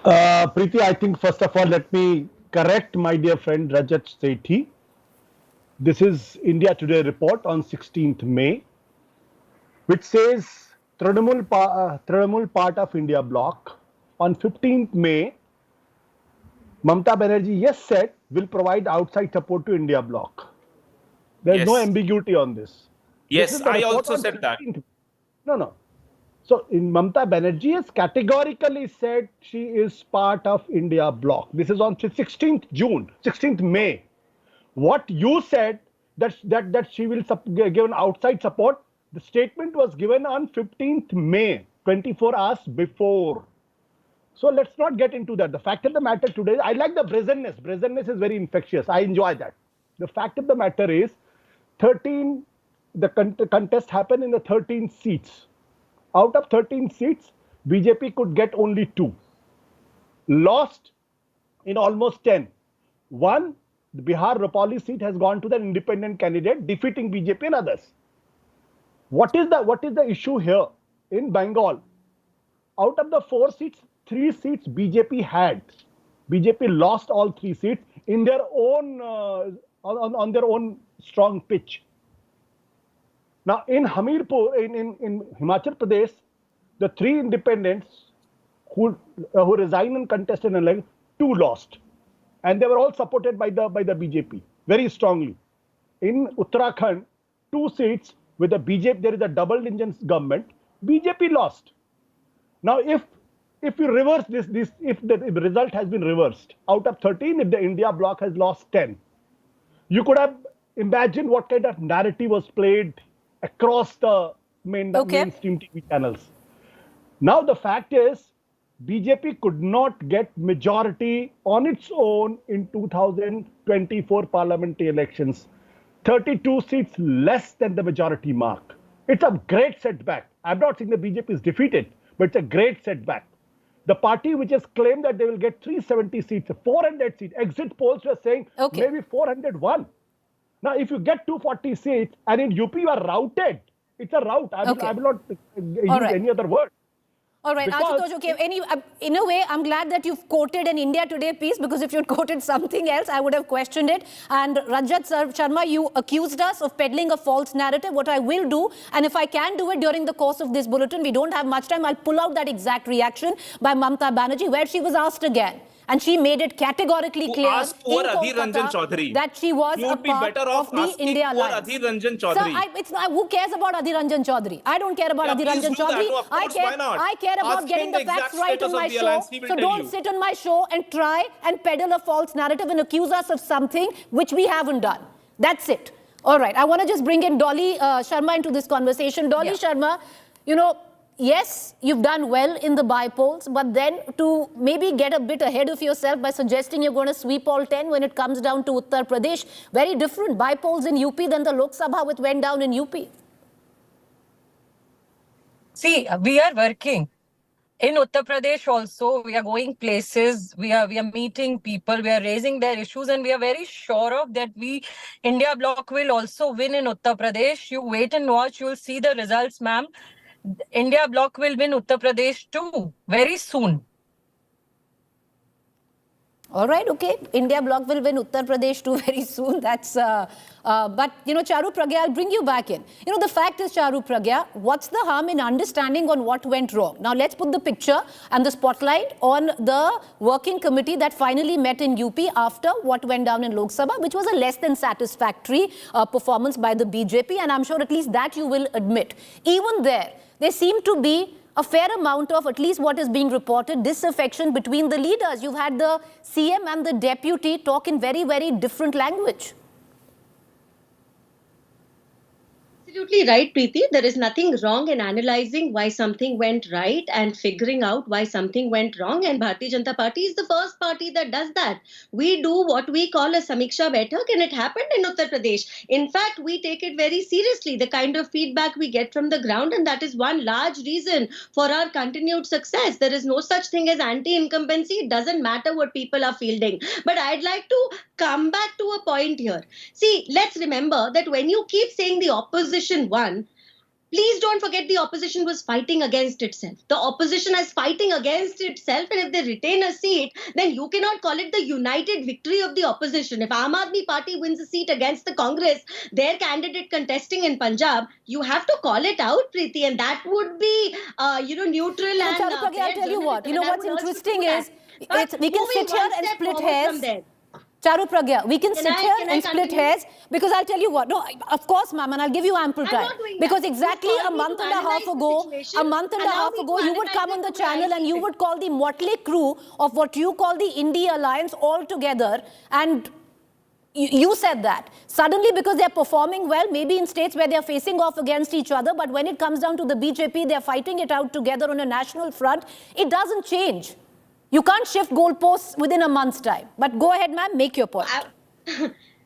Preeti, I think first of all, let me correct my dear friend Rajat Sethi. This is India Today report on 16th May, which says Trinamool part of India bloc. On 15th May, Mamata Banerjee, yes, said will provide outside support to India bloc. There is no ambiguity on this. Yes, I also said that. No. So, in Mamata Banerjee has categorically said she is part of India bloc. This is on 16th May. What you said that she will give an outside support, the statement was given on 15th May, 24 hours before. So let's not get into that. The fact of the matter today, I like the brazenness. Brazenness is very infectious. I enjoy that. The fact of the matter is, the contest happened in the 13 seats. Out of 13 seats, BJP could get only 2. Lost in almost 10. One, the Bihar Ropali seat has gone to the independent candidate, defeating BJP and others. What is the issue here in Bengal? Out of the 4 seats, 3 seats BJP had. BJP lost all 3 seats in their own on their own strong pitch. Now in Hamirpur, in Himachal Pradesh, the 3 independents who resigned and contested and like 2 lost. And they were all supported by the BJP very strongly. In Uttarakhand, 2 seats with the BJP, there is a double engine government. BJP lost. Now, if you reverse this, if the result has been reversed, out of 13, if the India bloc has lost 10, you could have imagined what kind of narrative was played across the mainstream TV channels. Now, the fact is, BJP could not get majority on its own in 2024 parliamentary elections. 32 seats less than the majority mark. It's a great setback. I'm not saying the BJP is defeated, but it's a great setback. The party which has claimed that they will get 370 seats, 400 seats, exit polls were saying maybe 401. Now, if you get 240 seats and in UP you are routed, it's a rout. I will not use any other word. All right, Ashutosh, okay. In a way, I'm glad that you've quoted an India Today piece, because if you'd quoted something else, I would have questioned it. And Rajat Sharma, you accused us of peddling a false narrative. What I will do, and if I can do it during the course of this bulletin, we don't have much time, I'll pull out that exact reaction by Mamta Banerjee, where she was asked again. And she made it categorically clear that she was a part of the India Alliance. Sir, who cares about Adhir Ranjan Chaudhary? I don't care about Adhir Ranjan Chaudhary. I care about getting the facts right on my show. So don't sit on my show and try and peddle a false narrative and accuse us of something which we haven't done. That's it. All right. I want to just bring in Dolly Sharma into this conversation. Dolly Sharma, you know, yes, you've done well in the by-polls, but then to maybe get a bit ahead of yourself by suggesting you're going to sweep all 10 when it comes down to Uttar Pradesh. Very different by-polls in UP than the Lok Sabha which went down in UP. See, we are working. In Uttar Pradesh also, we are going places, we are meeting people, we are raising their issues, and we are very sure of that India Bloc will also win in Uttar Pradesh. You wait and watch, you will see the results, ma'am. India Bloc will win Uttar Pradesh too, very soon. All right, okay. India Bloc will win Uttar Pradesh too very soon. That's, but, you know, Charu Pragya, I'll bring you back in. You know, the fact is, Charu Pragya, what's the harm in understanding on what went wrong? Now, let's put the picture and the spotlight on the working committee that finally met in UP after what went down in Lok Sabha, which was a less than satisfactory performance by the BJP. And I'm sure at least that you will admit. Even there seemed to be a fair amount of, at least what is being reported, disaffection between the leaders. You've had the CM and the deputy talk in very, very different language. Absolutely right, Preeti. There is nothing wrong in analyzing why something went right and figuring out why something went wrong. And Bharatiya Janata Party is the first party that does that. We do what we call a Samiksha Baitak, and it happened in Uttar Pradesh. In fact, we take it very seriously, the kind of feedback we get from the ground, and that is one large reason for our continued success. There is no such thing as anti-incumbency. It doesn't matter what people are fielding. But I'd like to come back to a point here. See, let's remember that when you keep saying the opposition won, please don't forget the opposition was fighting against itself. The opposition is fighting against itself, and if they retain a seat, then you cannot call it the united victory of the opposition. If Aam Aadmi Party wins a seat against the Congress, their candidate contesting in Punjab, you have to call it out, Preeti, and that would be, neutral and... I'll tell you what, what's interesting is, we can sit here and split hairs. Charu Pragya, we can sit here and split hairs, because I'll tell you what, no, of course, ma'am, and I'll give you ample time. Because exactly a month and a half ago, you would come on the channel and you would call the motley crew of what you call the India Alliance all together, and you said that. Suddenly, because they're performing well, maybe in states where they're facing off against each other, but when it comes down to the BJP, they're fighting it out together on a national front, it doesn't change. You can't shift goalposts within a month's time. But go ahead, ma'am, make your point.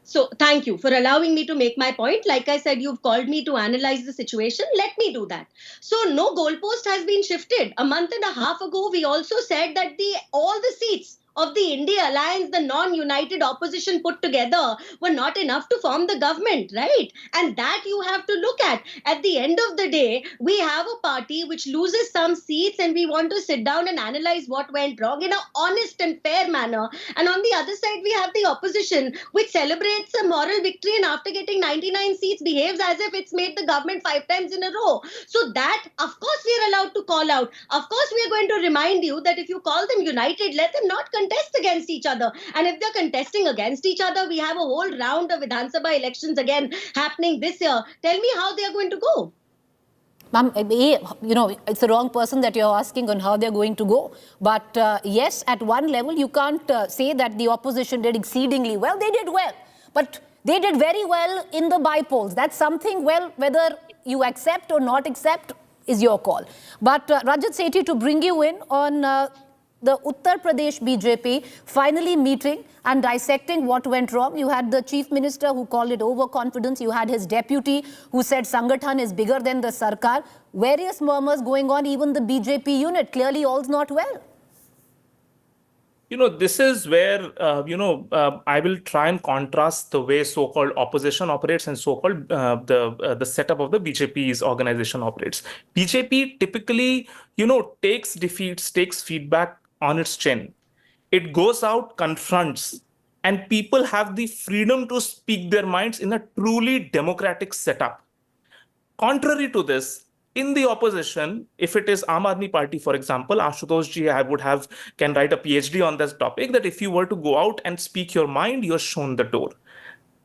So thank you for allowing me to make my point. Like I said, you've called me to analyze the situation. Let me do that. So no goalpost has been shifted. A month and a half ago, we also said that all the seats of the India Alliance, the non-united opposition put together, were not enough to form the government, right? And that you have to look at. At the end of the day, we have a party which loses some seats, and we want to sit down and analyze what went wrong in an honest and fair manner. And on the other side, we have the opposition, which celebrates a moral victory, and after getting 99 seats, behaves as if it's made the government 5 times in a row. So that, of course, we are allowed to call out. Of course, we are going to remind you that if you call them united, let them not contest against each other. And if they're contesting against each other, we have a whole round of Vidhan Sabha elections again happening this year. Tell me how they are going to go. Ma'am, it's the wrong person that you're asking on how they're going to go. But yes, at one level, you can't say that the opposition did exceedingly well. They did well. But they did very well in the by-polls. That's something, well, whether you accept or not accept is your call. But Rajat Sethi, to bring you in on the Uttar Pradesh BJP finally meeting and dissecting what went wrong. You had the chief minister who called it overconfidence. You had his deputy who said Sangathan is bigger than the Sarkar. Various murmurs going on, even the BJP unit. Clearly all's not well. This is where, I will try and contrast the way so-called opposition operates and so-called the setup of the BJP's organization operates. BJP typically, takes defeats, takes feedback on its chin. It goes out, confronts, and people have the freedom to speak their minds in a truly democratic setup. Contrary to this, in the opposition, if it is Aam Aadmi Party, for example, Ashutosh ji can write a PhD on this topic, that if you were to go out and speak your mind, you're shown the door.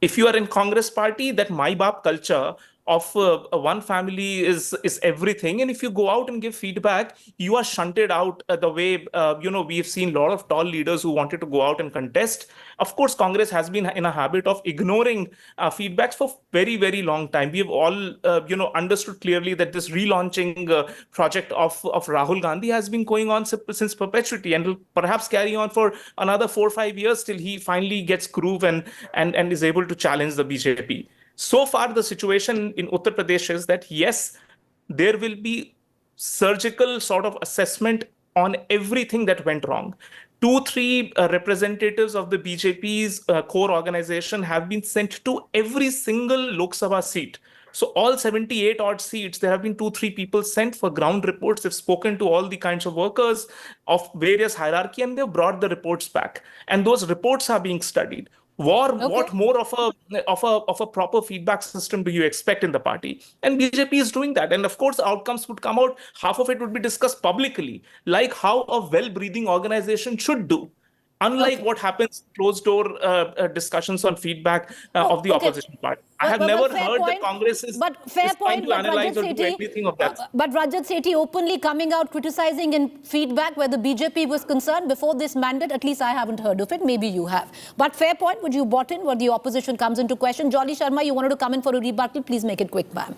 If you are in Congress party, that Mai Baap culture of one family is everything. And if you go out and give feedback, you are shunted out the way, we've seen a lot of tall leaders who wanted to go out and contest. Of course, Congress has been in a habit of ignoring feedbacks for very, very long time. We have all, understood clearly that this relaunching project of Rahul Gandhi has been going on since perpetuity and will perhaps carry on for another 4 or 5 years till he finally gets groove and is able to challenge the BJP. So far, the situation in Uttar Pradesh is that, yes, there will be surgical sort of assessment on everything that went wrong. 2-3 representatives of the BJP's core organization have been sent to every single Lok Sabha seat. So all 78 odd seats, there have been 2-3 people sent for ground reports. They've spoken to all the kinds of workers of various hierarchy and they've brought the reports back. And those reports are being studied. What more of a proper feedback system do you expect in the party? And BJP is doing that. And of course, outcomes would come out. Half of it would be discussed publicly, like how a well-breathing organization should do. Unlike what happens closed door discussions on feedback of the opposition party. I have never heard that Congress is trying to analyze or do anything of that. But Rajat Sethi openly coming out criticizing and feedback where the BJP was concerned before this mandate, at least I haven't heard of it. Maybe you have. But fair point, would you bought in where the opposition comes into question? Jolly Sharma, you wanted to come in for a rebuttal. Please make it quick, ma'am.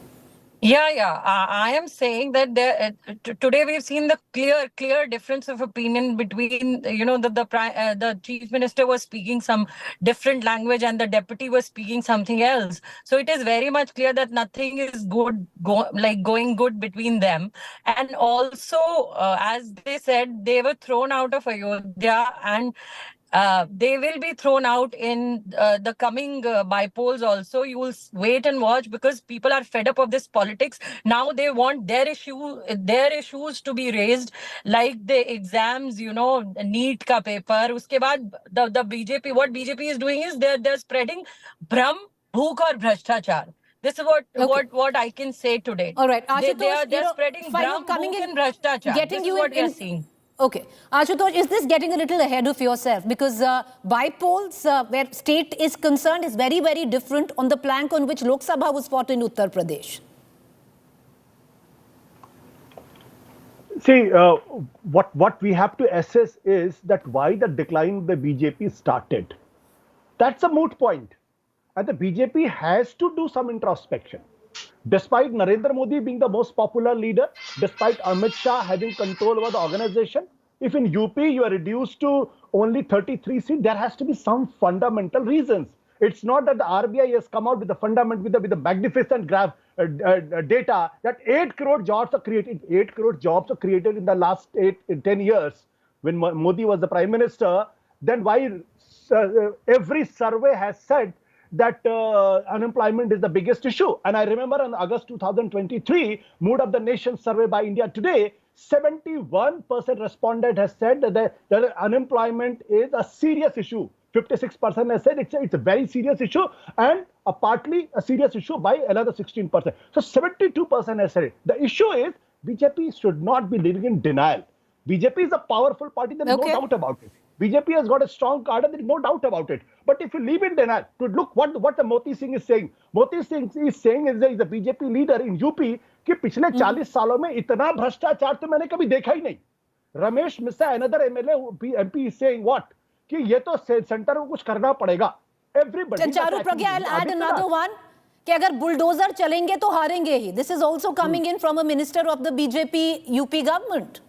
Yeah. I am saying that today we've seen the clear difference of opinion between, the chief minister was speaking some different language and the deputy was speaking something else. So it is very much clear that nothing is going good between them. And also, as they said, they were thrown out of Ayodhya and they will be thrown out in the coming by-polls also. You will wait and watch because people are fed up of this politics. Now they want their issues to be raised, like the exams, NEET ka paper. Uske baad the BJP, what BJP is doing is they're spreading Brahm, Bhook aur Bhrashtachar. This is what I can say today. All right, Ashutosh, they're spreading Brahm, Bhook and Bhrashtachar. Getting this you is what we are seeing. Okay. Ashutosh, is this getting a little ahead of yourself? Because by-polls where state is concerned is very, very different on the plank on which Lok Sabha was fought in Uttar Pradesh. See, what we have to assess is that why the decline of the BJP started. That's a moot point. And the BJP has to do some introspection. Despite Narendra Modi being the most popular leader, despite Amit Shah having control over the organization, if in UP you are reduced to only 33 seats, there has to be some fundamental reasons. It's not that the RBI has come out with the magnificent graph data that 8 crore jobs are created. 8 crore jobs are created in the last 10 years when Modi was the prime minister. Then why every survey has said that unemployment is the biggest issue. And I remember in August 2023, Mood of the Nation survey by India Today, 71% respondent has said that unemployment is a serious issue. 56% has said it's a very serious issue and partly a serious issue by another 16%. So 72% has said it. The issue is BJP should not be living in denial. BJP is a powerful party, there is no doubt about it. BJP has got a strong card and there is no doubt about it. But if you leave in denial, to look what the Moti Singh is saying. Moti Singh is saying is the BJP leader in UP कि पिछले 40 सालों में इतना भ्रष्टाचार तो मैंने कभी देखा ही नहीं. Ramesh Misa, another MP is saying what? कि ये तो सेंटर को कुछ करना पड़ेगा. Everybody. Charu Pragya, I'll add another one. कि अगर बुलडोजर चलेंगे तो हारेंगे ही. This is also coming in from a minister of the BJP UP government.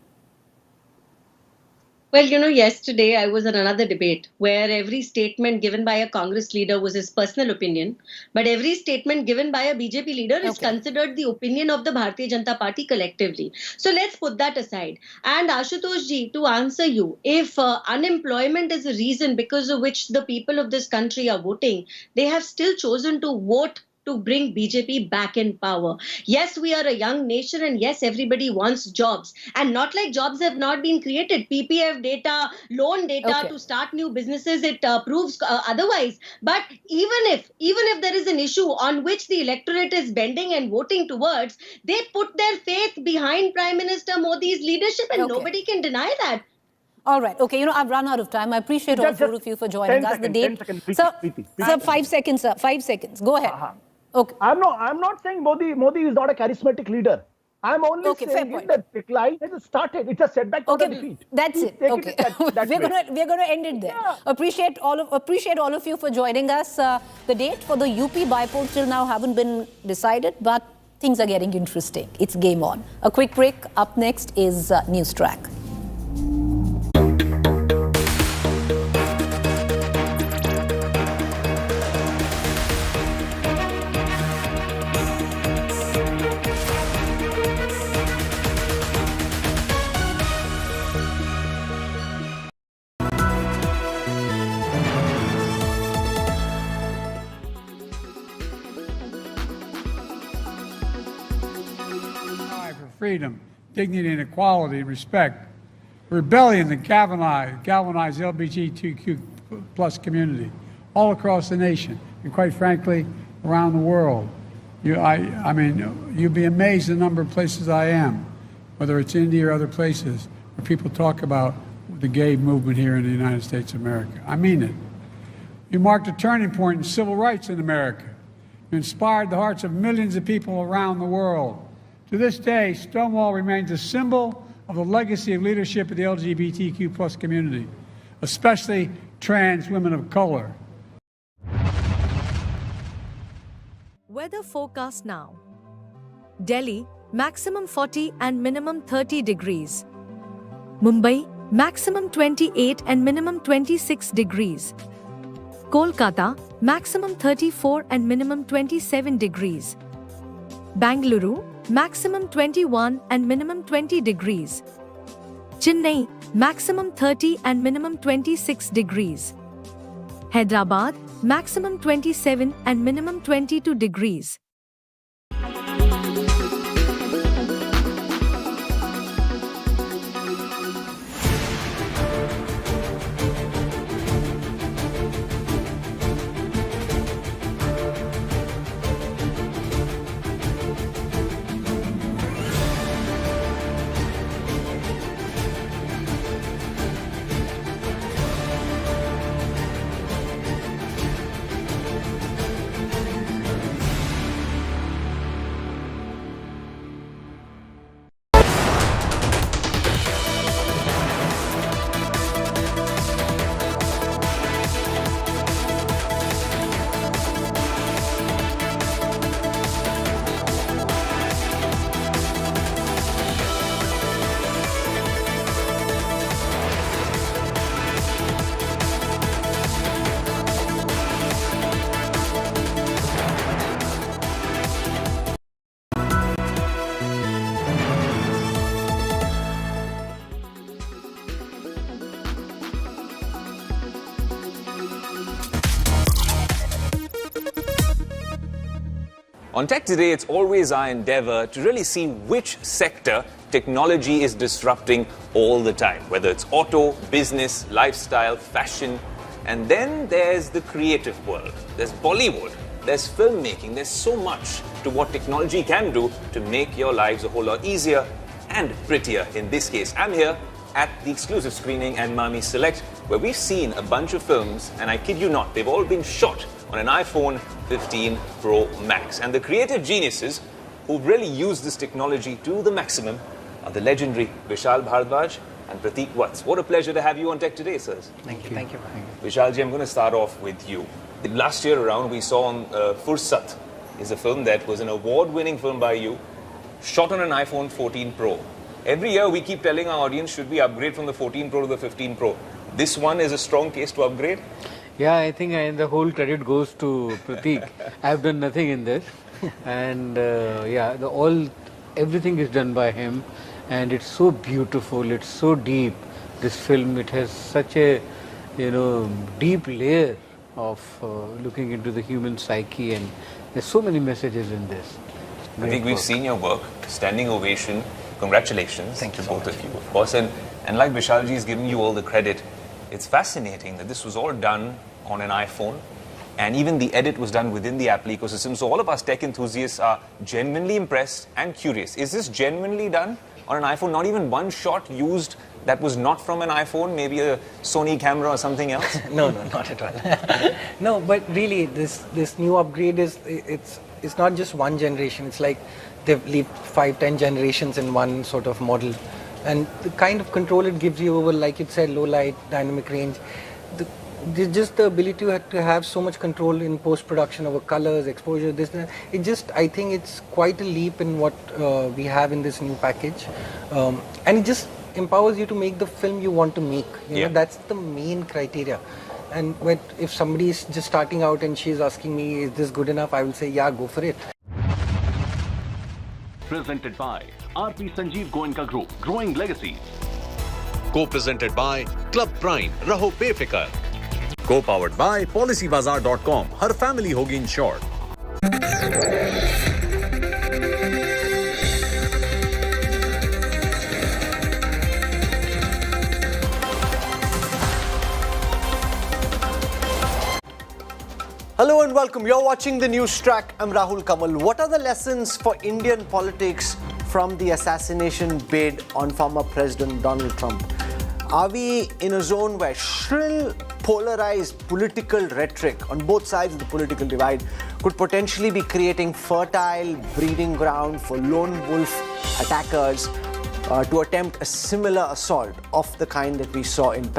Well, yesterday I was at another debate where every statement given by a Congress leader was his personal opinion, but every statement given by a BJP leader is considered the opinion of the Bharatiya Janata Party collectively. So let's put that aside. And Ashutosh ji, to answer you, if unemployment is a reason because of which the people of this country are voting, they have still chosen to vote to bring BJP back in power. Yes, we are a young nation, and yes, everybody wants jobs. And not like jobs have not been created. PPF data, loan data to start new businesses, it proves otherwise. But even if there is an issue on which the electorate is bending and voting towards, they put their faith behind Prime Minister Modi's leadership, and nobody can deny that. All right. Okay. I've run out of time. I appreciate all four of you for joining us. The date. 10 seconds, Sir, 5 seconds, sir. 5 seconds. Go ahead. Okay. I'm not saying Modi is not a charismatic leader. I'm only saying that decline has started. It's a setback for the defeat. That's it. Okay. We're gonna end it there. Yeah. Appreciate all of you for joining us. The date for the UP bypoll till now haven't been decided, but things are getting interesting. It's game on. A quick break. Up next is News Track. Freedom, dignity, and equality, and respect. Rebellion that galvanized the LGBTQ plus community all across the nation, and quite frankly, around the world. I mean, you'd be amazed the number of places I am, whether it's India or other places, where people talk about the gay movement here in the United States of America. I mean it. You marked a turning point in civil rights in America. You inspired the hearts of millions of people around the world. To this day, Stonewall remains a symbol of the legacy of leadership of the LGBTQ plus community, especially trans women of color. Weather forecast now. Delhi, maximum 40 and minimum 30 degrees. Mumbai, maximum 28 and minimum 26 degrees. Kolkata, maximum 34 and minimum 27 degrees. Bangalore, maximum 21 and minimum 20 degrees. Chennai, maximum 30 and minimum 26 degrees. Hyderabad, maximum 27 and minimum 22 degrees. On Tech Today, it's always our endeavor to really see which sector technology is disrupting all the time, whether it's auto, business, lifestyle, fashion. And then there's the creative world. There's Bollywood, there's filmmaking. There's so much to what technology can do to make your lives a whole lot easier and prettier. In this case, I'm here at the exclusive screening and Mami Select, where we've seen a bunch of films, and I kid you not, they've all been shot on an iPhone 15 Pro Max. And the creative geniuses who've really used this technology to the maximum are the legendary Vishal Bhardwaj and Preeti Choudhry. What a pleasure to have you on Tech Today, sirs. Thank you. Thank you. Vishalji, I'm going to start off with you. Last year around, we saw on Fursat is a film that was an award-winning film by you, shot on an iPhone 14 Pro. Every year we keep telling our audience, should we upgrade from the 14 Pro to the 15 Pro? This one is a strong case to upgrade. Yeah, I think the whole credit goes to Prateek. I've done nothing in this, and everything is done by him, and it's so beautiful. It's so deep. This film, it has such a deep layer of looking into the human psyche, and there's so many messages in this. I think we've seen your work. Standing ovation. Congratulations to both of you, of course. And like Vishalji is giving you all the credit, it's fascinating that this was all done on an iPhone, and even the edit was done within the Apple ecosystem. So all of us tech enthusiasts are genuinely impressed and curious. Is this genuinely done on an iPhone? Not even one shot used that was not from an iPhone, maybe a Sony camera or something else? No, not at all. No, but really, this new upgrade it's not just one generation. It's like they've lived 5-10 generations in one sort of model, and the kind of control it gives you over, like you said, low light, dynamic range, just the ability to have so much control in post-production over colors, exposure, I think it's quite a leap in what we have in this new package, and it just empowers you to make the film you want to make. You know, that's the main criteria. And if somebody is just starting out and she's asking me, is this good enough? I will say, yeah, go for it. Presented by RP Sanjeev Goenka Group, Growing Legacies. Co-presented by Club Prime, Raho Befikar. Co-powered by PolicyBazaar.com, Har family hogi insured. Hello and welcome. You're watching the News Track. I'm Rahul Kamal. What are the lessons for Indian politics from the assassination bid on former President Donald Trump? Are we in a zone where shrill, polarized political rhetoric on both sides of the political divide could potentially be creating fertile breeding ground for lone wolf attackers to attempt a similar assault of the kind that we saw in Pennsylvania?